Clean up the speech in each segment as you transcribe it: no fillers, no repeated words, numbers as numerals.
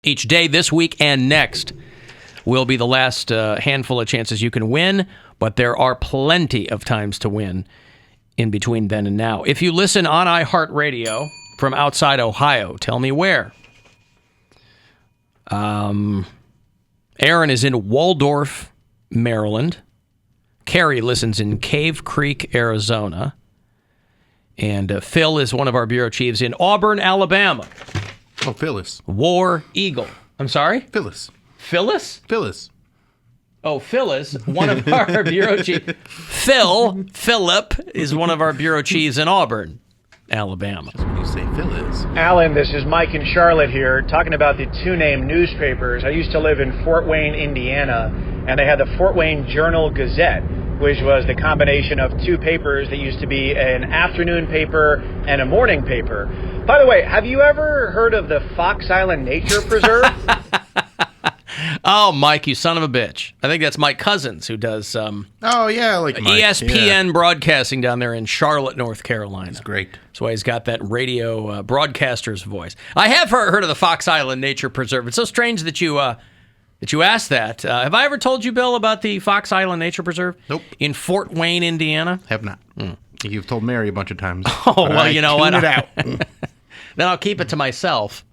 Each day this week and next will be the last handful of chances you can win, but there are plenty of times to win in between then and now. If you listen on iHeartRadio from outside Ohio, tell me where. Aaron is in Waldorf, Maryland. Carrie listens in Cave Creek, Arizona. And Phil is one of our bureau chiefs in Auburn, Alabama. Oh, Phyllis. War Eagle. I'm sorry? Phyllis. Phyllis? Phyllis. Oh, Phyllis, one of our bureau chiefs. Philip is one of our bureau chiefs in Auburn, Alabama. Just when you say Phyllis. Alan, this is Mike in Charlotte here, talking about the two name newspapers. I used to live in Fort Wayne, Indiana, and they had the Fort Wayne Journal-Gazette, which was the combination of two papers that used to be an afternoon paper and a morning paper. By the way, have you ever heard of the Fox Island Nature Preserve? Oh, Mike, you son of a bitch. I think that's Mike Cousins who does Oh, yeah, like Mike. ESPN broadcasting down there in Charlotte, North Carolina. That's great. That's why he's got that radio broadcaster's voice. I have heard of the Fox Island Nature Preserve. It's so strange that you asked that. Have I ever told you, Bill, about the Fox Island Nature Preserve? Nope. In Fort Wayne, Indiana? Have not. You've told Mary a bunch of times. Oh, well, you know what? Tune it out. Then I'll keep it to myself,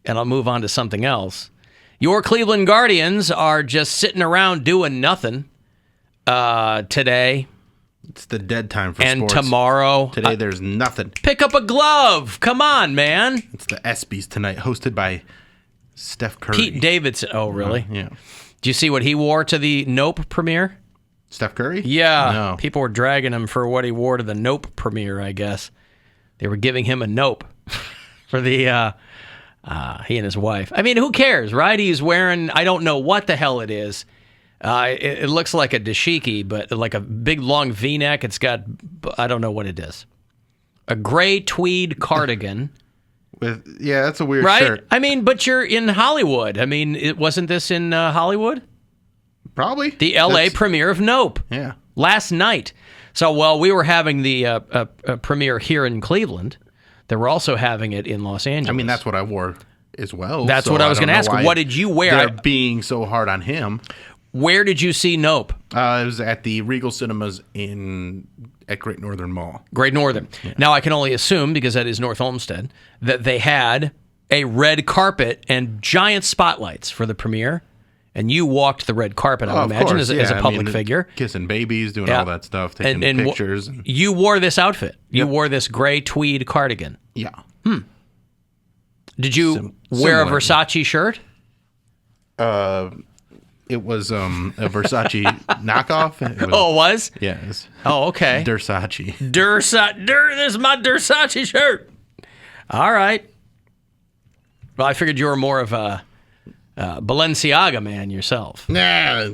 and I'll move on to something else. Your Cleveland Guardians are just sitting around doing nothing today. It's the dead time for and sports. tomorrow. Today there's nothing. Pick up a glove. Come on, man. It's the ESPYs tonight, hosted by Steph Curry. Pete Davidson. Oh, really? Yeah. Do you see what he wore to the Nope premiere? Steph Curry? Yeah. No. People were dragging him for what he wore to the Nope premiere, I guess. They were giving him a Nope for the... he and his wife. I mean, who cares, right? He's wearing, I don't know what the hell it is. It looks like a dashiki, but like a big long V-neck. It's got, I don't know what it is. A gray tweed cardigan. Yeah, that's a weird right? shirt. I mean, but you're in Hollywood. I mean, wasn't this in Hollywood? Probably. The L.A. premiere of Nope. Yeah. Last night. So while we were having the premiere here in Cleveland, they were also having it in Los Angeles. I mean, that's what I wore as well. That's so what I was going to ask. why What did you wear? They're being so hard on him. Where did you see Nope? It was at the Regal Cinemas at Great Northern Mall. Great Northern. Yeah. Now, I can only assume, because that is North Olmsted, that they had a red carpet and giant spotlights for the premiere, and you walked the red carpet, I would imagine, as a public figure. Kissing babies, doing all that stuff, taking pictures. You wore this outfit. You wore this gray tweed cardigan. Yeah. Did you wear a Versace shirt? It was a Versace knockoff. It was? Yes. Oh, okay. Versace. This is my Versace shirt. All right. Well, I figured you were more of a Balenciaga man yourself. Nah,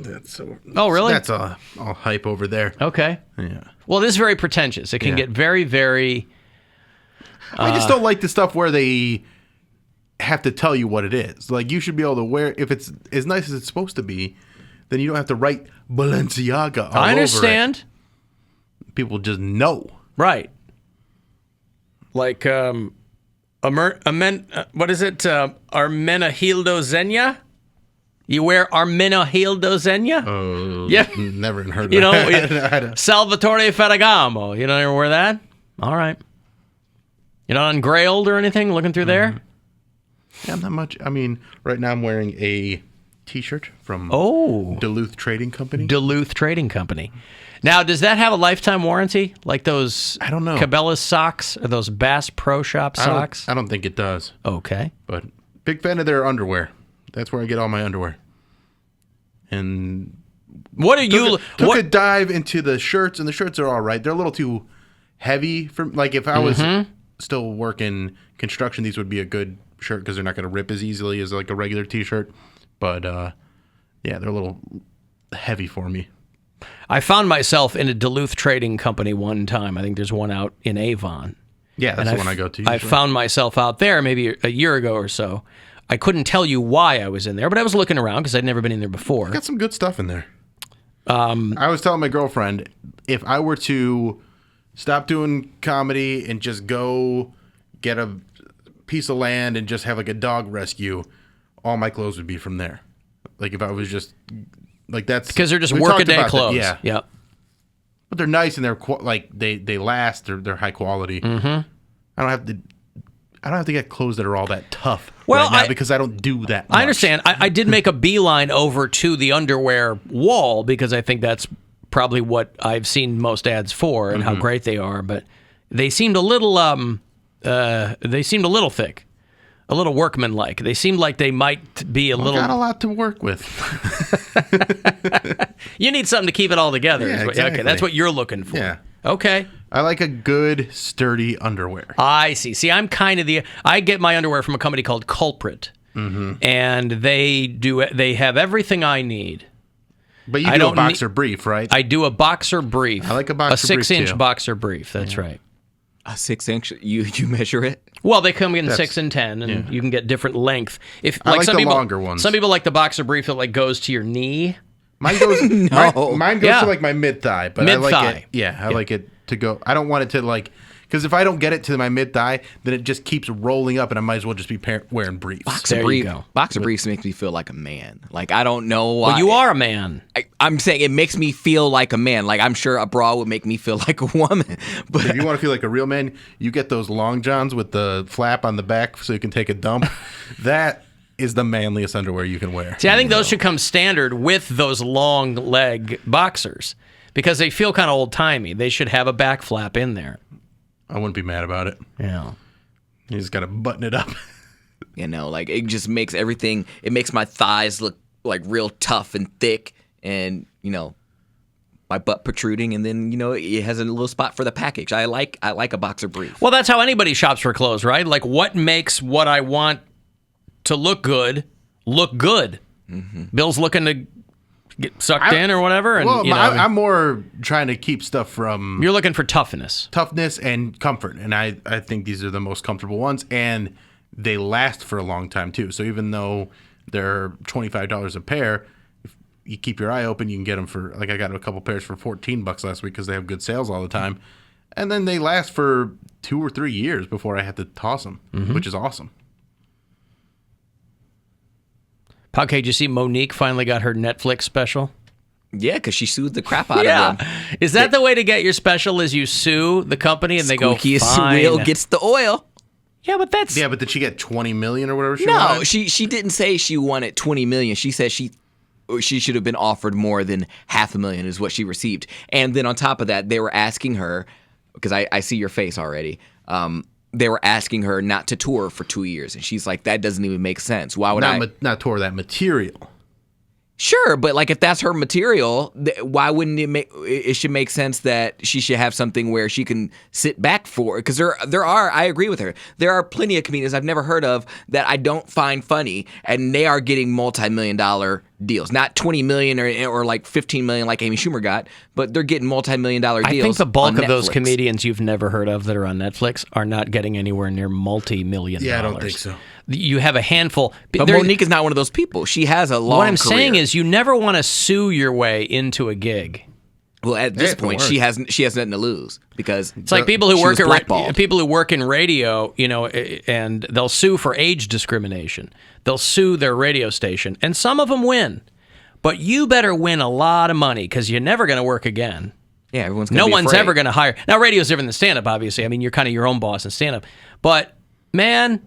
oh, really? That's all hype over there. Okay. Yeah. Well, it is very pretentious. It can get very, very... I just don't like the stuff where they have to tell you what it is. Like, you should be able to wear... If it's as nice as it's supposed to be, then you don't have to write Balenciaga all I understand. Over it. People just know. Right. Like, what is it? Armenahildo Zenya? You wear Armenahildo Zenya? Oh, yeah. Never heard of that. Salvatore Ferragamo. You don't ever wear that? All right. You're not ungrailed or anything looking through there? Yeah, not much. I mean, right now I'm wearing a T-shirt from Duluth Trading Company. Duluth Trading Company. Now, does that have a lifetime warranty? Like those I don't know. Cabela's socks or those Bass Pro Shop socks? I don't think it does. Okay. But big fan of their underwear. That's where I get all my underwear. And what are you... Took a dive into the shirts, and the shirts are all right. They're a little too heavy for... Like, if I was still working construction, these would be a good shirt because they're not going to rip as easily as like a regular T-shirt. But, yeah, they're a little heavy for me. I found myself in a Duluth Trading Company one time. I think there's one out in Avon. Yeah, that's the one I go to usually. I found myself out there maybe a year ago or so. I couldn't tell you why I was in there, but I was looking around because I'd never been in there before. Got some good stuff in there. I was telling my girlfriend, if I were to stop doing comedy and just go get a piece of land and just have like a dog rescue, all my clothes would be from there. Like if I was just like that's because they're just we talked workaday about clothes. that, yeah. Yep. But they're nice and they're like they last. They're high quality. Mm-hmm. I don't have to get clothes that are all that tough right now because I don't do that much. I understand. I did make a beeline over to the underwear wall because I think that's probably what I've seen most ads for and how great they are. But they seemed a little thick, a little workmanlike. They seemed like they might be a little. Got a lot to work with. You need something to keep it all together. Yeah, exactly. Okay, that's what you're looking for. Yeah. Okay. I like a good, sturdy underwear. I see. See, I'm kind of I get my underwear from a company called Culprit, and they have everything I need. But you do a boxer brief, right? I do a boxer brief. I like a boxer brief, a 6-inch too. boxer brief. That's right. A 6-inch? You measure it? Well, they come in 6 and 10, and you can get different length. I like the longer ones. Some people like the boxer brief that like goes to your knee. Mine goes. No. Mine goes to like my mid thigh, but I Mid-thigh. like it. Yeah, I like it to go. I don't want it to like because if I don't get it to my mid thigh, then it just keeps rolling up, and I might as well just be wearing briefs. There you go. Boxer briefs make me feel like a man. Like I don't know why. Well, you are a man. I'm saying it makes me feel like a man. Like I'm sure a bra would make me feel like a woman. But If you want to feel like a real man, you get those long johns with the flap on the back so you can take a dump. That is the manliest underwear you can wear. See, I think those should come standard with those long leg boxers because they feel kind of old timey. They should have a back flap in there. I wouldn't be mad about it. Yeah. You just got to button it up. like it just makes everything. It makes my thighs look like real tough and thick, and my butt protruding, and then it has a little spot for the package. I like a boxer brief. Well, that's how anybody shops for clothes, right? Like what makes what I want to look good. Bill's looking to get sucked in or whatever, and I'm more trying to keep stuff from. You're looking for toughness And comfort, and I think these are the most comfortable ones, and they last for a long time too. So even though they're $25 a pair, if you keep your eye open, you can get them for like I got a couple pairs for $14 last week because they have good sales all the time, and then they last for 2 or 3 years before I had to toss them, which is awesome. Poundcake, did you see MoNique finally got her Netflix special? Yeah, because she sued the crap out of them. Is that the way to get your special? Is you sue the company and they go, fine. Wheel gets the oil. Yeah, but that's Yeah, but did she get $20 million or whatever she No, wanted? she didn't say she wanted $20 million. She said she should have been offered more than $500,000 is what she received. And then on top of that, they were asking her, because I see your face already, they were asking her not to tour for 2 years. And she's like, that doesn't even make sense. Why would not tour that material. Sure, but like if that's her material, why wouldn't it should make sense that she should have something where she can sit back for? Because there are, I agree with her, there are plenty of comedians I've never heard of that I don't find funny, and they are getting multi-million-dollar deals. Not $20 million or like $15 million like Amy Schumer got, but they're getting multi-million-dollar deals. I think the bulk on of those Netflix. comedians you've never heard of that are on Netflix are not getting anywhere near multi-million Yeah, I dollars. don't think so. You have a handful. But MoNique is not one of those people. She has a long What I'm career. saying is you never want to sue your way into a gig. Well, at this Hey, point, it she has nothing to lose because It's like people who she work was blackballed. people who work in radio, and they'll sue for age discrimination. They'll sue their radio station, and some of them win. But you better win a lot of money because you're never going to work again. Yeah, everyone's gonna No be one's afraid. ever going to hire. Now, radio's different than stand-up, obviously. I mean, you're kind of your own boss in stand-up. But, man,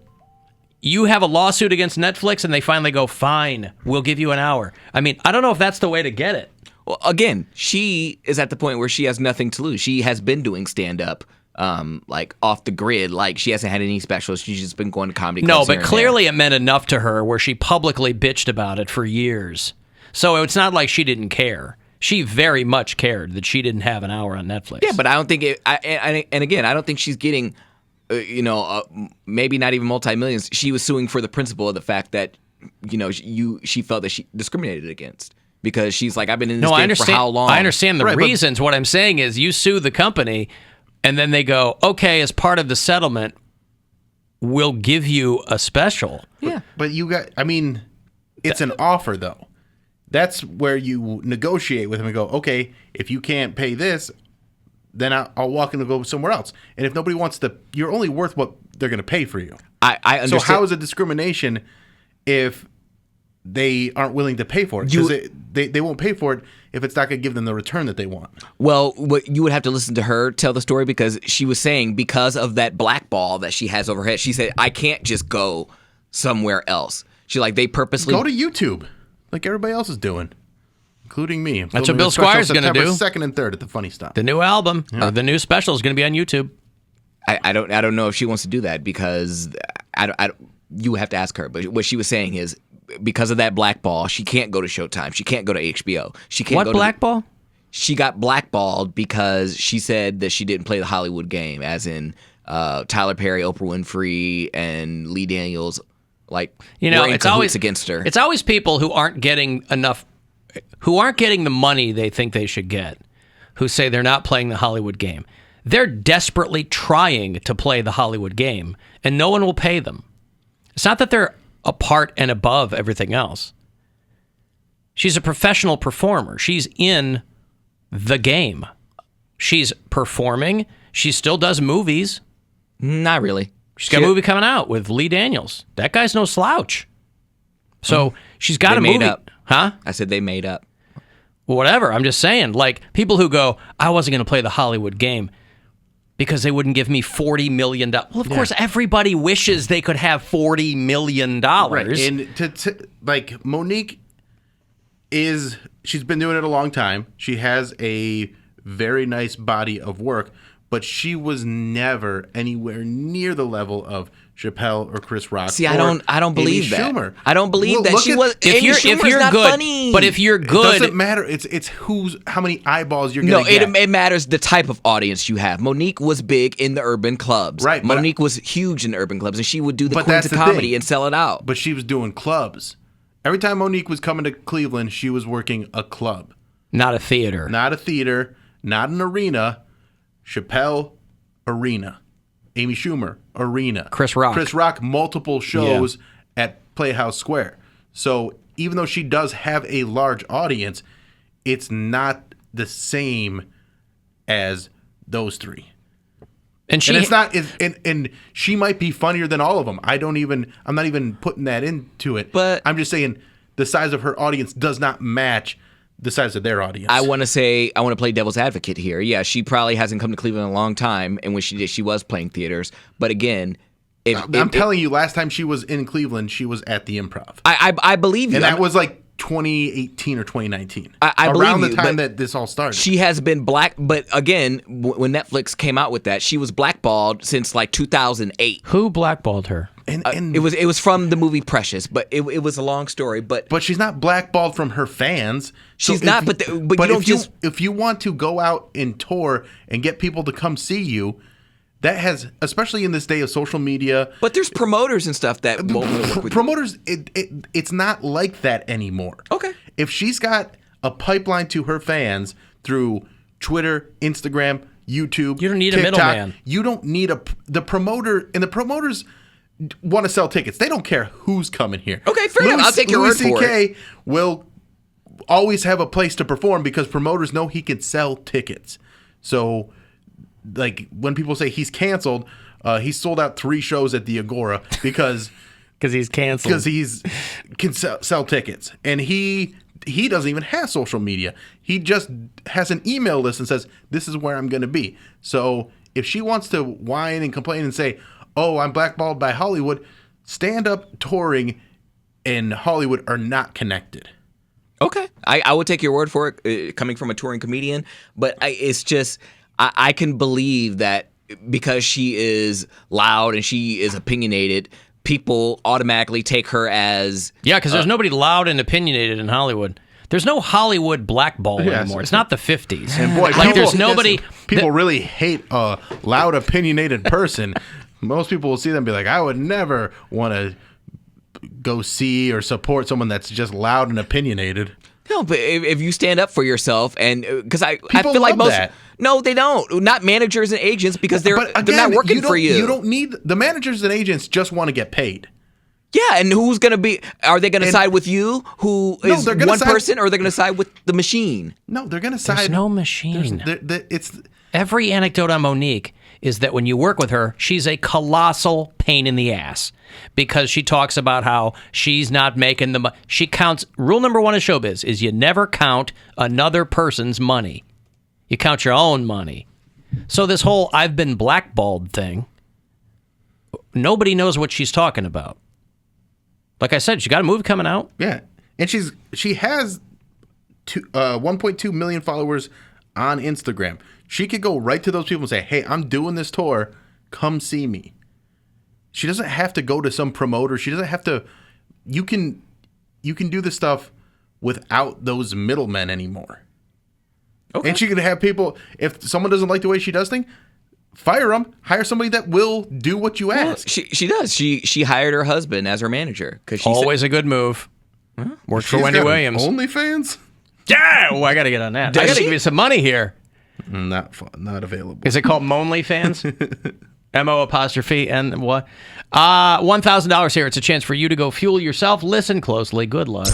you have a lawsuit against Netflix, and they finally go, fine, we'll give you an hour. I mean, I don't know if that's the way to get it. Well, again, she is at the point where she has nothing to lose. She has been doing stand-up, like off the grid. Like she hasn't had any specials. She's just been going to comedy clubs. No, here but and there. clearly it meant enough to her where she publicly bitched about it for years. So it's not like she didn't care. She very much cared that she didn't have an hour on Netflix. Yeah, but I don't think it. And again, I don't think she's getting, maybe not even multi-millions. She was suing for the principle of the fact that, she felt that she discriminated against. Because she's like, I've been in this game for how long? I understand the Right, but- reasons. What I'm saying is you sue the company, and then they go, okay, as part of the settlement, we'll give you a special. Yeah. But it's an offer though. That's where you negotiate with them and go, okay, if you can't pay this, then I'll walk in and go somewhere else. And if nobody wants to, you're only worth what they're going to pay for you. I understand. So how is it discrimination if they aren't willing to pay for it because they won't pay for it if it's not going to give them the return that they want. Well, you would have to listen to her tell the story because she was saying because of that blackball that she has over her head, she said, I can't just go somewhere else. She they purposely... Go to YouTube like everybody else is doing, including me. That's what Bill Squire's going to do. September 2nd and 3rd at the Funny Stop. The new album, the new special is going to be on YouTube. I don't know if she wants to do that because you have to ask her. But what she was saying is because of that blackball, she can't go to Showtime. She can't go to HBO. She can't What go blackball? She got blackballed because she said that she didn't play the Hollywood game, as in Tyler Perry, Oprah Winfrey, and Lee Daniels. It's always against her. It's always people who aren't getting the money they think they should get, who say they're not playing the Hollywood game. They're desperately trying to play the Hollywood game, and no one will pay them. It's not that they're apart and above everything else. She's a professional performer. She's in the game. She's performing. She still does movies. Not really. She's got a movie coming out with Lee Daniels. That guy's no slouch. So she's got a movie. Up. Huh? I said they made up. Whatever. I'm just saying, people who go, I wasn't going to play the Hollywood game because they wouldn't give me $40 million. Well, of course, everybody wishes they could have $40 million. Right. And MoNique she's been doing it a long time. She has a very nice body of work, but she was never anywhere near the level of Chappelle or Chris Rock. See, I don't believe Amy that. Schumer. I don't believe that she was. If you're not good, funny. but if you're good, it doesn't matter. It's how many eyeballs you're going to get. No, it matters the type of audience you have. MoNique was big in the urban clubs. Right. MoNique was huge in the urban clubs, and she would do the But Queens that's of the Comedy thing. and sell it out. But she was doing clubs. Every time MoNique was coming to Cleveland, she was working a club. not a theater. Not a theater, not an arena. Chappelle, arena. Amy Schumer, arena. Chris Rock, multiple shows at Playhouse Square. So even though she does have a large audience, it's not the same as those three. And it's not. And she might be funnier than all of them. I'm not even putting that into it. But I'm just saying the size of her audience does not match the size of their audience. I want to play devil's advocate here. Yeah, she probably hasn't come to Cleveland in a long time, and when she did, she was playing theaters. But again, I'm telling you, last time she was in Cleveland, she was at the Improv. I believe you. And that was like 2018 or 2019. I believe around the you, time that this all started. She has been but again, when Netflix came out with that, she was blackballed since like 2008. Who blackballed her? And it was from the movie Precious, but it was a long story. But she's not blackballed from her fans. She's not. But you don't if you want to go out and tour and get people to come see you, that has, especially in this day of social media. But there's promoters and stuff that won't work with promoters. It's not like that anymore. Okay. If she's got a pipeline to her fans through Twitter, Instagram, YouTube, you don't need TikTok, a middleman. You don't need the promoter, and the promoters want to sell tickets. They don't care who's coming here. Okay, fair enough. I'll take your word for it. Louis C.K. will always have a place to perform because promoters know he can sell tickets. So, like, when people say he's canceled, he sold out 3 shows at the Agora because he's canceled. Because he's can sell tickets, and he doesn't even have social media. He just has an email list and says, "This is where I'm going to be." So, if she wants to whine and complain and say, "Oh, I'm blackballed by Hollywood," stand-up, touring, and Hollywood are not connected. Okay. I would take your word for it, coming from a touring comedian, but it's just, I can believe that because she is loud and she is opinionated, people automatically take her as... Yeah, because there's nobody loud and opinionated in Hollywood. There's no Hollywood blackball anymore. It's not the 50s. And boy, there's nobody... People really hate a loud, opinionated person. Most people will see them and be like, I would never want to go see or support someone that's just loud and opinionated. No, but if you stand up for yourself, and because I feel like most that. No, they don't. Not managers and agents, because they're not working for you. You don't need the managers and agents. Just want to get paid. Yeah, and who's going to be? Are they going to side with you? Who is one person, or are they going to side with the machine? No, they're going to side. There's no machine. It's every anecdote on MoNique is that when you work with her, she's a colossal pain in the ass because she talks about how she's not making the money. She counts. Rule number one of showbiz is you never count another person's money. You count your own money. So this whole I've been blackballed thing, nobody knows what she's talking about. Like I said, she got a movie coming out. Yeah. And she has 1.2 million followers on Instagram. She could go right to those people and say, hey, I'm doing this tour. Come see me. She doesn't have to go to some promoter. She doesn't have to. You can do this stuff without those middlemen anymore. Okay. And she could have people, if someone doesn't like the way she does things, fire them, hire somebody that will do what you ask. She does. She hired her husband as her manager. She's always a good move. Worked for Wendy Williams. OnlyFans? Yeah, I got to get on that. I got to give you some money here. Not available. Is it called MoNique M-O' what? $1,000 here. It's a chance for you to go fuel yourself. Listen closely. Good luck.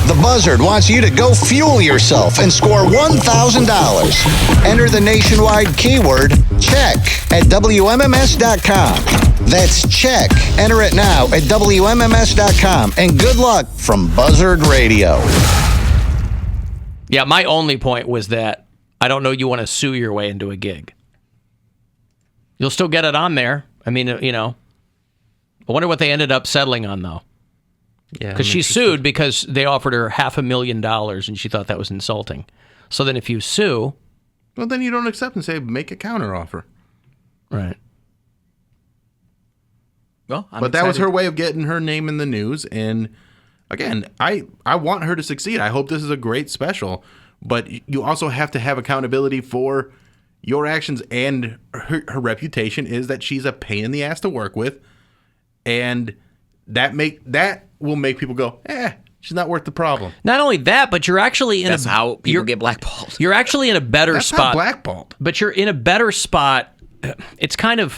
The Buzzard wants you to go fuel yourself and score $1,000. Enter the nationwide keyword check at WMMS.com. That's check. Enter it now at WMMS.com. And good luck from Buzzard Radio. Yeah, my only point was that I don't know you want to sue your way into a gig. You'll still get it on there. I mean, I wonder what they ended up settling on, though. Yeah, because she sued because they offered her $500,000 and she thought that was insulting. So then if you sue... Well, then you don't accept and say, make a counteroffer. Right. Well, but that was her way of getting her name in the news. And again, I want her to succeed. I hope this is a great special. But you also have to have accountability for your actions, and her reputation is that she's a pain in the ass to work with. And that will make people go, she's not worth the problem. Not only that, but you're actually in That's how people get blackballed. You're actually in a better That's spot. Not blackballed. But you're in a better spot. It's kind of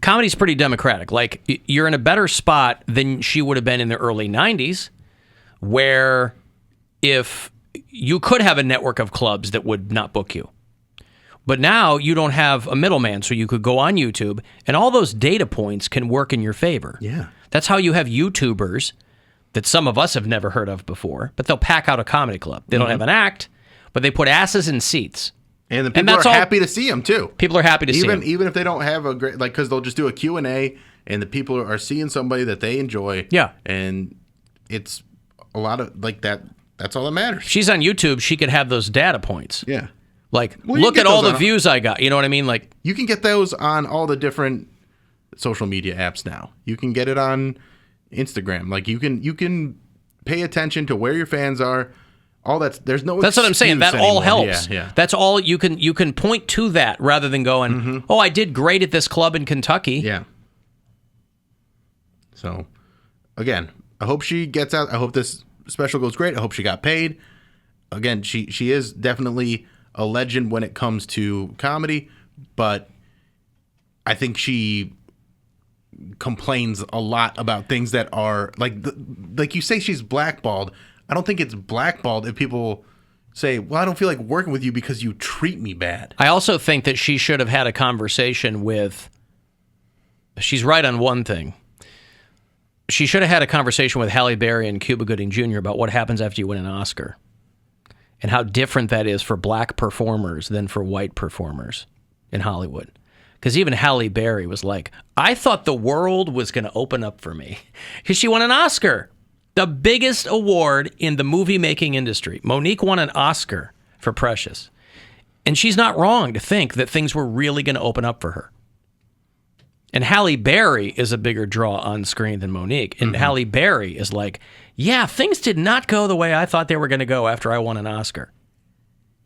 comedy's pretty democratic. Like, you're in a better spot than she would have been in the early 90s, where if you could have a network of clubs that would not book you. But now you don't have a middleman, so you could go on YouTube, and all those data points can work in your favor. Yeah. That's how you have YouTubers that some of us have never heard of before, but they'll pack out a comedy club. They don't have an act, but they put asses in seats. And the people are happy to see them, too. People are happy to see them. Even if they don't have a great, because they'll just do a Q&A, and the people are seeing somebody that they enjoy. Yeah. And it's a lot of, that. That's all that matters. She's on YouTube. She could have those data points. Yeah. Look at all the views I got. You know what I mean? You can get those on all the different social media apps now. You can get it on Instagram. You can pay attention to where your fans are. All that's what I'm saying. That all helps. Yeah. That's all you can point to that rather than going, oh, I did great at this club in Kentucky. Yeah. So, again, I hope she gets out. I hope this special goes great. I hope she got paid. Again, she is definitely a legend when it comes to comedy, but I think she complains a lot about things that are like you say she's blackballed. I don't think it's blackballed if people say, well, I don't feel like working with you because you treat me bad. I also think that she should have had a conversation with, she's right on one thing. She should have had a conversation with Halle Berry and Cuba Gooding Jr. about what happens after you win an Oscar and how different that is for black performers than for white performers in Hollywood. Because even Halle Berry was like, I thought the world was going to open up for me because she won an Oscar, the biggest award in the movie-making industry. MoNique won an Oscar for Precious. And she's not wrong to think that things were really going to open up for her. And Halle Berry is a bigger draw on screen than MoNique. And Halle Berry is like, yeah, things did not go the way I thought they were going to go after I won an Oscar.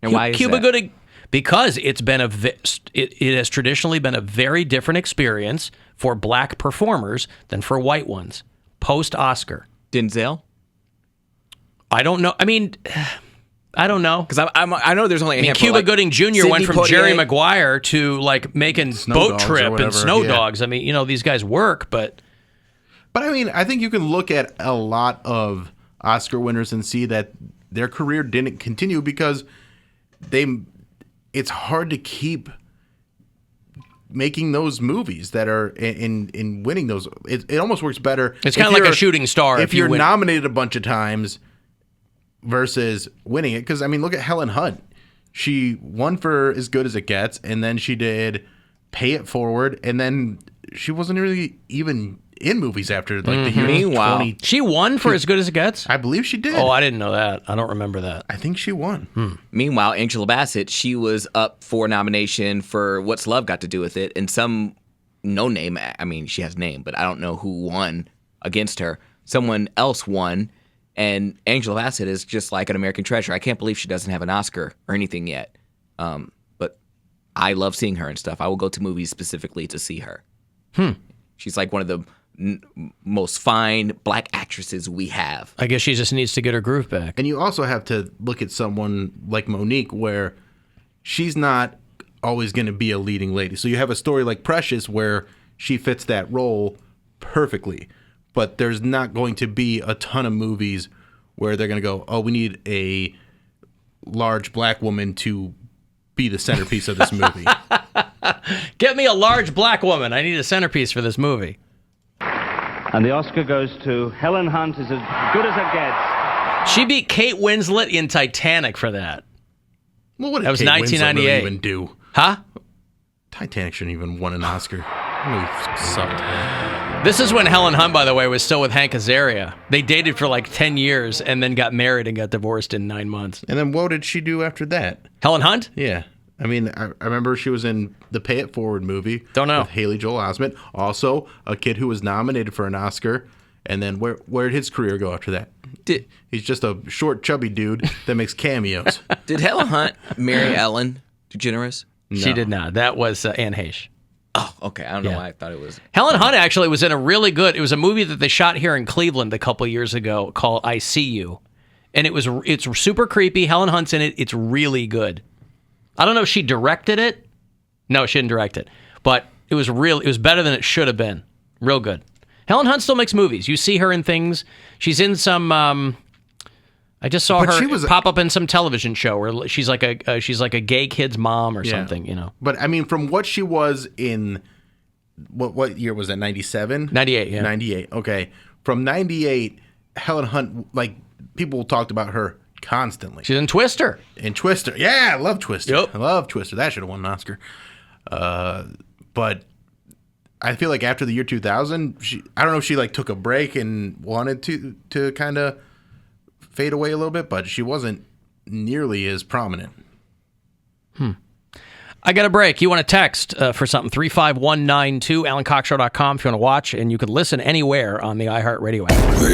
And why is Cuba that? Gooding, because it has traditionally been a very different experience for black performers than for white ones post-Oscar. Denzel? I don't know. I mean, I don't know. Because I know there's only a handful. Cuba Gooding Jr. Sidney went from Poitier. Jerry Maguire to making Boat Trip and Snow yeah. Dogs. I mean, these guys work, but I mean, I think you can look at a lot of Oscar winners and see that their career didn't continue because it's hard to keep making those movies that are in winning those. It almost works better. It's kind of like a shooting star. If you're win. nominated a bunch of times versus winning it. Because, I mean, look at Helen Hunt. She won for As Good as It Gets, and then she did Pay It Forward, and then she wasn't really even in movies after like the year Meanwhile, 20. She won for As Good as It Gets? I believe she did. Oh, I didn't know that. I don't remember that. I think she won. Meanwhile, Angela Bassett, she was up for nomination for What's Love Got to Do with It, and some no name. I mean, she has a name, but I don't know who won against her. Someone else won, and Angela Bassett is just like an American treasure. I can't believe she doesn't have an Oscar or anything yet. But I love seeing her and stuff. I will go to movies specifically to see her. She's like one of the most fine black actresses we have. I guess she just needs to get her groove back. And you also have to look at someone like MoNique, where she's not always going to be a leading lady. So you have a story like Precious where she fits that role perfectly. But there's not going to be a ton of movies where they're going to go, oh, we need a large black woman to be the centerpiece of this movie. Get me a large black woman. I need a centerpiece for this movie. And the Oscar goes to Helen Hunt, As Good as It Gets. She beat Kate Winslet in Titanic for that. Well, what did That was Kate Winslet 1998. really even do? Huh? Titanic shouldn't even won an Oscar. That movie sucked. This is when Helen Hunt, by the way, was still with Hank Azaria. They dated for like 10 years and then got married and got divorced in 9 months. And then what did she do after that? Helen Hunt? Yeah. I mean, I remember she was in the Pay It Forward movie. Don't know. With Haley Joel Osment. Also, a kid who was nominated for an Oscar. And then where did his career go after that? He's just a short, chubby dude that makes cameos. Did Helen Hunt marry Ellen DeGeneres? She did not. That was Anne Heche. Oh, okay. I don't know why I thought it was. Helen Hunt actually was in it was a movie that they shot here in Cleveland a couple years ago called I See You. And it's super creepy. Helen Hunt's in it. It's really good. I don't know if she directed it. No, she didn't direct it. But it was better than it should have been. Real good. Helen Hunt still makes movies. You see her in things. She's in some I just saw her pop up in some television show where she's like a gay kid's mom or something, you know. But I mean, from what she was in, what year was that? 97? 98, yeah. 98. Okay. From 98, Helen Hunt, like, people talked about her constantly. She's in Twister. In Twister. Yeah, I love Twister. Yep. I love Twister. That should have won an Oscar. But I feel like after the year 2000, I don't know if she like took a break and wanted to kind of fade away a little bit, but she wasn't nearly as prominent. I got a break. You want to text for something, 35192, AlanCoxShow.com if you want to watch, and you can listen anywhere on the iHeartRadio app. The